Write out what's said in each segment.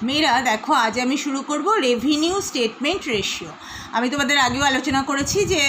মেয়েরা দেখো, আজ আমি শুরু করব রেভিনিউ স্টেটমেন্ট রেশিও। আমি তোমাদের আগেও আলোচনা করেছি যে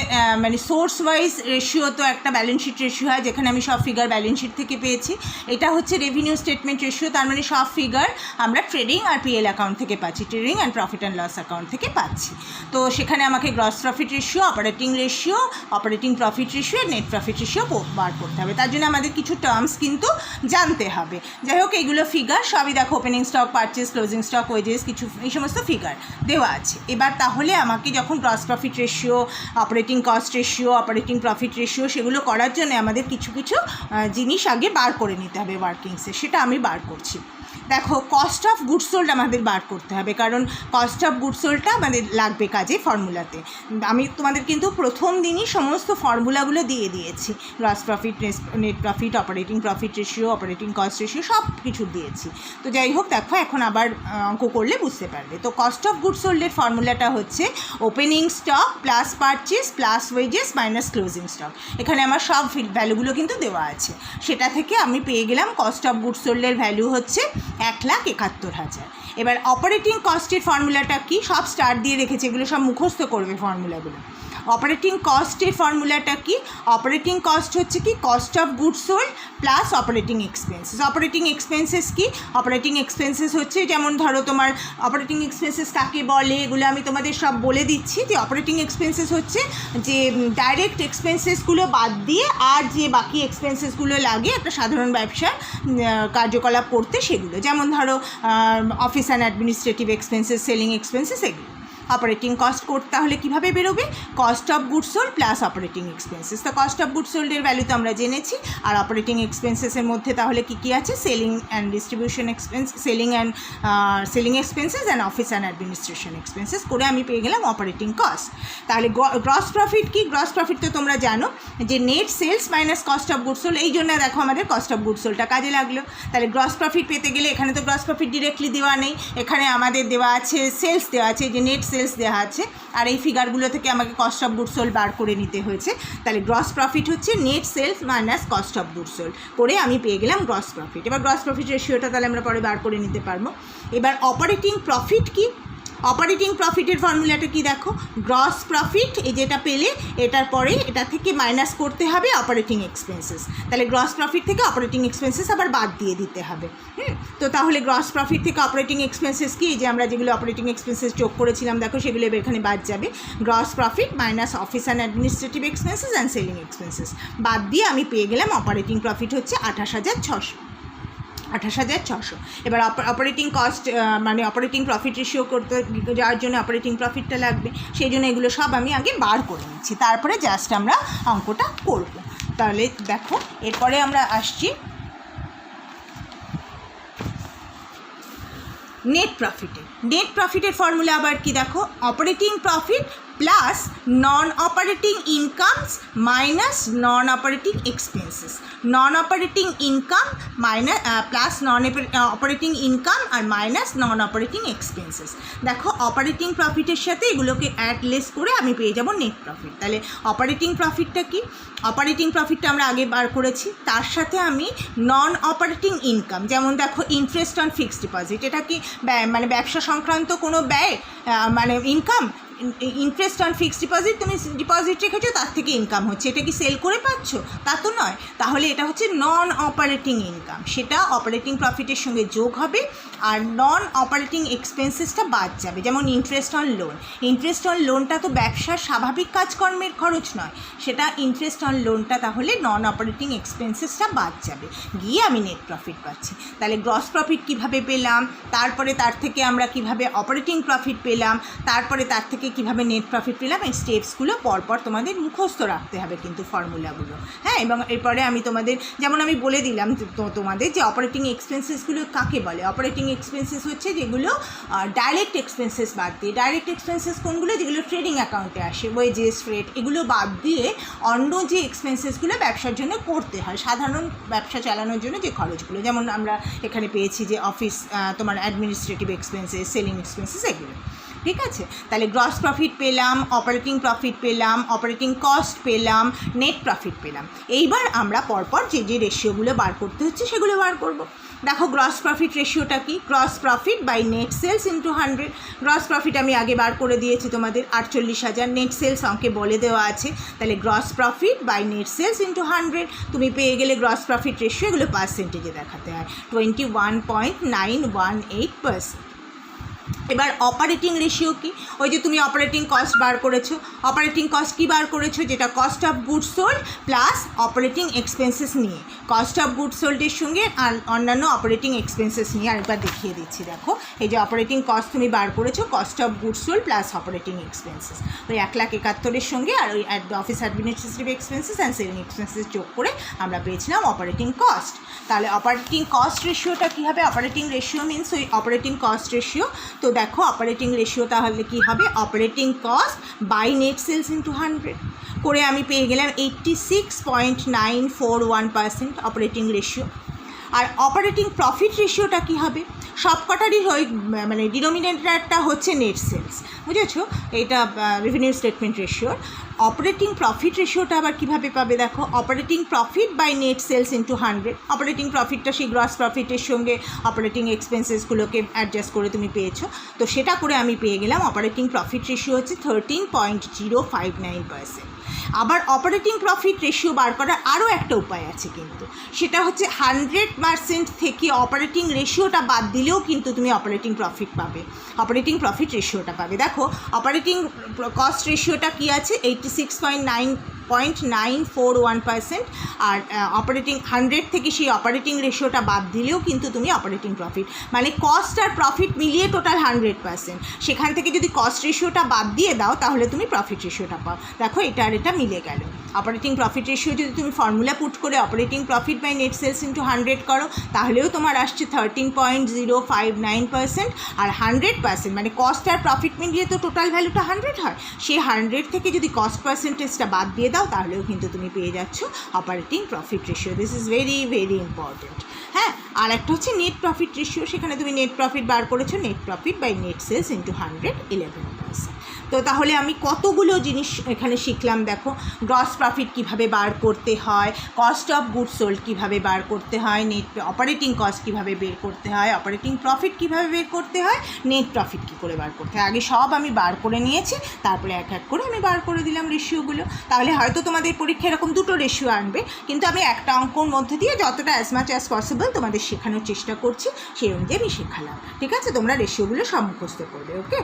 মানে সোর্স ওয়াইজ রেশিও তো একটা ব্যালেন্স শিট রেশিও হয়, যেখানে আমি সব ফিগার ব্যালেন্স শিট থেকে পেয়েছি। এটা হচ্ছে রেভিনিউ স্টেটমেন্ট রেশিও, তার মানে সব ফিগার আমরা ট্রেডিং আর পিএল অ্যাকাউন্ট থেকে পাচ্ছি, trading and profit and loss account থেকে পাচ্ছি। তো সেখানে আমাকে gross profit ratio, operating ratio, operating profit ratio, net profit ratio বার করতে হবে। তার জন্য আমাদের কিছু টার্মস কিন্তু জানতে হবে। যাই হোক, এইগুলো ফিগার সবই দেখো, opening stock, purchase, closing stock, wages, কিছু এই সমস্ত ফিগার দেওয়া আছে। এবার তাহলে আমাকে যখন gross profit ratio, operating cost ratio, operating profit ratio সেগুলো করার জন্য আমাদের কিছু কিছু জিনিস আগে বার করে নিতে হবে ওয়ার্কিংসে, সেটা আমি বার করছি। দেখো, কস্ট অফ গুডস সোল্ড আমাদের বার করতে হবে, কারণ কস্ট অফ গুডস সোল্ডটা আমাদের লাগবে কাজে ফর্মুলাতে। আমি তোমাদের কিন্তু প্রথম দিনই সমস্ত ফর্মুলাগুলো দিয়ে দিয়েছি, gross profit, net profit, operating profit ratio, operating cost ratio সব কিছু দিয়েছি। তো যাই হোক, দেখো এখন আবার অঙ্ক করলে বুঝতে পারবে। তো কস্ট অফ গুডস সোল্ডের ফর্মুলাটা হচ্ছে opening stock plus purchase plus wages minus closing stock. এখানে আমার সব ভ্যালুগুলো কিন্তু দেওয়া আছে। সেটা থেকে আমি পেয়ে গেলাম কস্ট অফ গুডস সোল্ডের ভ্যালু হচ্ছে 1,71,000। এবার অপারেটিং কস্টের ফর্মুলাটা কি, সব স্টার দিয়ে রেখেছে, এগুলো সব মুখস্থ করবে ফর্মুলাগুলো। অপারেটিং কস্টের ফর্মুলাটা কি, অপারেটিং কস্ট হচ্ছে কি cost of goods sold plus operating expenses. Operating expenses কি, অপারেটিং এক্সপেন্সেস হচ্ছে, যেমন ধরো তোমার অপারেটিং এক্সপেন্সেস কাকে বলে এগুলো আমি তোমাদের সব বলে দিচ্ছি। যে অপারেটিং এক্সপেন্সেস হচ্ছে যে ডাইরেক্ট এক্সপেন্সেসগুলো বাদ দিয়ে আর যে বাকি এক্সপেন্সেসগুলো লাগে একটা সাধারণ ব্যবসার কার্যকলাপ করতে, সেগুলো যেমন ধরো office and administrative expenses, selling expenses, এগুলো। অপারেটিং কস্ট করতে তাহলে কীভাবে বেরোবে, cost of goods sold plus operating expenses. তো কস্ট অফ গুডস সোল্ডের ভ্যালু তো আমরা জেনেছি। আর অপারেটিং এক্সপেন্সেসের মধ্যে তাহলে কী কী আছে, selling and distribution expense, selling expenses and office and administration expenses করে আমি পেয়ে গেলাম অপারেটিং কস্ট। তাহলে গ্রস প্রফিট কি, গ্রস প্রফিট তো তোমরা জানো যে net sales minus cost of goods sold. এই জন্য দেখো আমাদের কস্ট অফ গুডস সোল্ডটা কাজে লাগলো। তাহলে গ্রস প্রফিট পেতে গেলে এখানে তো গ্রস প্রফিট ডিরেক্টলি দেওয়া নেই, এখানে আমাদের দেওয়া আছে সেলস দেওয়া আছে, যে নেট সেলস দেওয়া আছে। আর এই ফিগারগুলো থেকে আমাকে কস্ট অফ গুডস সোল্ড বার করে নিতে হয়েছে। তাহলে গ্রস প্রফিট হচ্ছে net sales minus cost of goods sold করে আমি পেয়ে গেলাম গ্রস প্রফিট। এবার গ্রস প্রফিট রেশিওটা তাহলে আমরা পরে বার করে নিতে পারবো। এবার অপারেটিং প্রফিট কি, অপারেটিং প্রফিটের ফর্মুলাটা কি দেখো, গ্রস প্রফিট এই যেটা পেলে এটার পরে এটা থেকে মাইনাস করতে হবে অপারেটিং এক্সপেন্সেস। তাহলে গ্রস প্রফিট থেকে অপারেটিং এক্সপেন্সেস আবার বাদ দিয়ে দিতে হবে। তো তাহলে গ্রস প্রফিট থেকে অপারেটিং এক্সপেন্সেস কি, যে আমরা যেগুলো অপারেটিং এক্সপেন্সেস যোগ করেছিলাম দেখো, সেগুলো এবার এখানে বাদ যাবে। Gross profit minus office and administrative expenses and selling expenses বাদ দিয়ে আমি পেয়ে গেলাম অপারেটিং প্রফিট হচ্ছে 28,600। এবার অপারেটিং কস্ট মানে অপারেটিং প্রফিট রেশিও করতে যাওয়ার জন্য অপারেটিং প্রফিটটা লাগবে, সেই জন্য এগুলো সব আমি আগে বার করে নিচ্ছি, তারপরে জাস্ট আমরা অঙ্কটা করব। তাহলে দেখো, এরপরে আমরা আসছি নেট প্রফিটে। নেট প্রফিটের ফর্মুলা আবার কি দেখো, operating profit plus non operating incomes minus non operating expenses. Non operating income minus plus non operating income আর মাইনাস নন অপারেটিং এক্সপেন্সেস। দেখো, অপারেটিং প্রফিটের সাথে এগুলোকে অ্যাড লেস করে আমি পেয়ে যাব নেট প্রফিট। তাহলে অপারেটিং প্রফিটটা কি, অপারেটিং প্রফিটটা আমরা আগে বার করেছি, তার সাথে আমি নন অপারেটিং ইনকাম, যেমন দেখো ইন্টারেস্ট অন ফিক্সড ডিপোজিট, এটা কি মানে ব্যবসা সংক্রান্ত কোনো ব্যয়, মানে income. Interest on fixed deposit, তুমি ডিপোজিট রেখেছো তার থেকে ইনকাম হচ্ছে, এটা কি সেল করে পাচ্ছ, তা তো নয়। তাহলে এটা হচ্ছে নন অপারেটিং ইনকাম, সেটা অপারেটিং প্রফিটের সঙ্গে যোগ হবে। আর নন অপারেটিং এক্সপেন্সেসটা বাদ যাবে, যেমন interest on loan. Interest on লোনটা তো ব্যবসার স্বাভাবিক কাজকর্মের খরচ নয়, সেটা ইন্টারেস্ট অন লোনটা তাহলে নন অপারেটিং এক্সপেন্সেসটা বাদ যাবে, গিয়ে আমি নেট প্রফিট পাচ্ছি। তাহলে গ্রস প্রফিট কীভাবে পেলাম, তারপরে তার থেকে আমরা কিভাবে অপারেটিং প্রফিট পেলাম, তারপরে তার থেকে কীভাবে নেট প্রফিট পেলাম, এই স্টেপসগুলো পরপর তোমাদের মুখস্থ রাখতে হবে কিন্তু ফর্মুলাগুলো। হ্যাঁ, এবং এরপরে আমি তোমাদের যেমন আমি বলে দিলাম তোমাদের যে অপারেটিং এক্সপেন্সেসগুলো কাকে বলে। অপারেটিং এক্সপেন্সেস হচ্ছে যেগুলো ডাইরেক্ট এক্সপেন্সেস বাদ দিয়ে, ডাইরেক্ট এক্সপেন্সেস কোনগুলো, যেগুলো ট্রেডিং অ্যাকাউন্টে আসে, ওয়েজেস, ফ্রেট, এগুলো বাদ দিয়ে অন্য যে এক্সপেন্সেসগুলো ব্যবসার জন্য করতে হয়, সাধারণ ব্যবসা চালানোর জন্য যে খরচগুলো, যেমন আমরা এখানে পেয়েছি যে অফিস তোমার অ্যাডমিনিস্ট্রেটিভ এক্সপেন্সেস, সেলিং এক্সপেন্সেস, এগুলো। ঠিক আছে, তাহলে গ্রস প্রফিট পেলাম, অপারেটিং প্রফিট পেলাম, অপারেটিং কস্ট পেলাম, নেট প্রফিট পেলাম। এইবার আমরা পরপর যে যে রেশিওগুলো বার করতে হচ্ছে সেগুলো বার করব। দেখো গ্রস প্রফিট রেশিওটা কি, gross profit by net sales into 100। Gross profit আমি আগে বার করে দিয়েছি তোমাদের 48,000, নেট সেলস অঙ্কে বলে দেওয়া আছে, তাহলে gross profit by net sales into 100 তুমি পেয়ে গেলে গ্রস প্রফিট রেশিও। এগুলো পার্সেন্টেজে দেখাতে হয়, 21.918%। এবার অপারেটিং রেশিও কি, ওই যে তুমি অপারেটিং কস্ট বার করেছো, অপারেটিং কস্ট কি বার করেছো, যেটা cost of goods sold plus operating expenses নিয়ে, কস্ট অফ গুডস সোল্ডের সঙ্গে আর অন্যান্য অপারেটিং এক্সপেন্সেস নিয়ে আরেকবার দেখিয়ে দিচ্ছি। দেখো এই যে অপারেটিং কস্ট তুমি বার করেছো, cost of goods sold plus operating expenses, ওই 1,71,000 সঙ্গে আর ওই office administrative expenses and saving expenses যোগ করে আমরা পেয়েছিলাম অপারেটিং কস্ট। তাহলে অপারেটিং কস্ট রেশিওটা কী হবে, অপারেটিং রেশিও মিনস ওই অপারেটিং কস্ট রেশিও। তো দেখো অপারেটিং রেশিও তাহলে কী হবে, operating cost by net sales into 100 করে আমি পেয়ে গেলাম 86.941% অপারেটিং রেশিও। আর অপারেটিং প্রফিট রেশিওটা কী হবে, সবকটারই ওই মানে ডিনোমিনেটরটা হচ্ছে নেট সেলস, বুঝেছো, এটা রেভিনিউ স্টেটমেন্ট রেশিওর। অপারেটিং প্রফিট রেশিওটা আবার কীভাবে পাবে, দেখো operating profit by net sales into 100। Operating প্রফিটটা সেই গ্রস প্রফিটের সঙ্গে অপারেটিং এক্সপেন্সেসগুলোকে অ্যাডজাস্ট করে তুমি পেয়েছো, তো সেটা করে আমি পেয়ে গেলাম অপারেটিং প্রফিট রেশিও হচ্ছে 13.059%। আবার অপারেটিং প্রফিট রেশিও বার করার আরও একটা উপায় আছে কিন্তু, সেটা হচ্ছে 100% থেকে অপারেটিং রেশিওটা বাদ দিলেও কিন্তু তুমি অপারেটিং প্রফিট পাবে, অপারেটিং প্রফিট রেশিওটা পাবে। দেখো অপারেটিং কস্ট রেশিওটা কী আছে, 86.941%, আর অপারেটিং 100 থেকে সেই অপারেটিং রেশিওটা বাদ দিলেও কিন্তু তুমি অপারেটিং প্রফিট, মানে কস্ট আর প্রফিট মিলিয়ে টোটাল 100%, সেখান থেকে যদি কস্ট রেশিওটা বাদ দিয়ে দাও তাহলে তুমি প্রফিট রেশিওটা পাও। দেখো এটা আর এটা মিলে গেল। অপারেটিং প্রফিট রেশিও যদি তুমি ফর্মুলা পুট করে operating profit by net sales into 100 করো তাহলেও তোমার আসছে 13.059%, আর 100% মানে কস্ট আর প্রফিট মিলিয়ে তো টোটাল ভ্যালুটা 100 হয়, সেই 100 থেকে যদি কস্ট পার্সেন্টেজটা বাদ দিয়ে দাও তাহলেও কিন্তু তুমি পেয়ে যাচ্ছ operating profit ratio. This is very very important. হ্যাঁ, আর একটা হচ্ছে নেট প্রফিট রেশিও, সেখানে তুমি নেট প্রফিট বার করেছো, net profit by net sales into 100 11%। তো তাহলে আমি কতগুলো জিনিস এখানে শিখলাম। দেখো গ্রস প্রফিট কীভাবে বার করতে হয়, কস্ট অফ গুডস সোল্ড কীভাবে বার করতে হয়, নেট অপারেটিং কস্ট কীভাবে বের করতে হয়, অপারেটিং প্রফিট কীভাবে বের করতে হয়, নেট প্রফিট কী করে বার করতে হয়, আগে সব আমি বার করে নিয়েছি, তারপরে এক এক করে আমি বার করে দিলাম রেশিওগুলো। তাহলে হয়তো তোমাদের পরীক্ষা এরকম দুটো রেশিও আনবে, কিন্তু আমি একটা অঙ্কর মধ্যে দিয়ে যতটা অ্যাজ মাচ অ্যাজ পসিবল তোমাদের শেখানোর চেষ্টা করছি, সেই অনুযায়ী আমি শেখালাম। ঠিক আছে, তোমরা রেশিওগুলো সব মুখস্থ করবে। ওকে।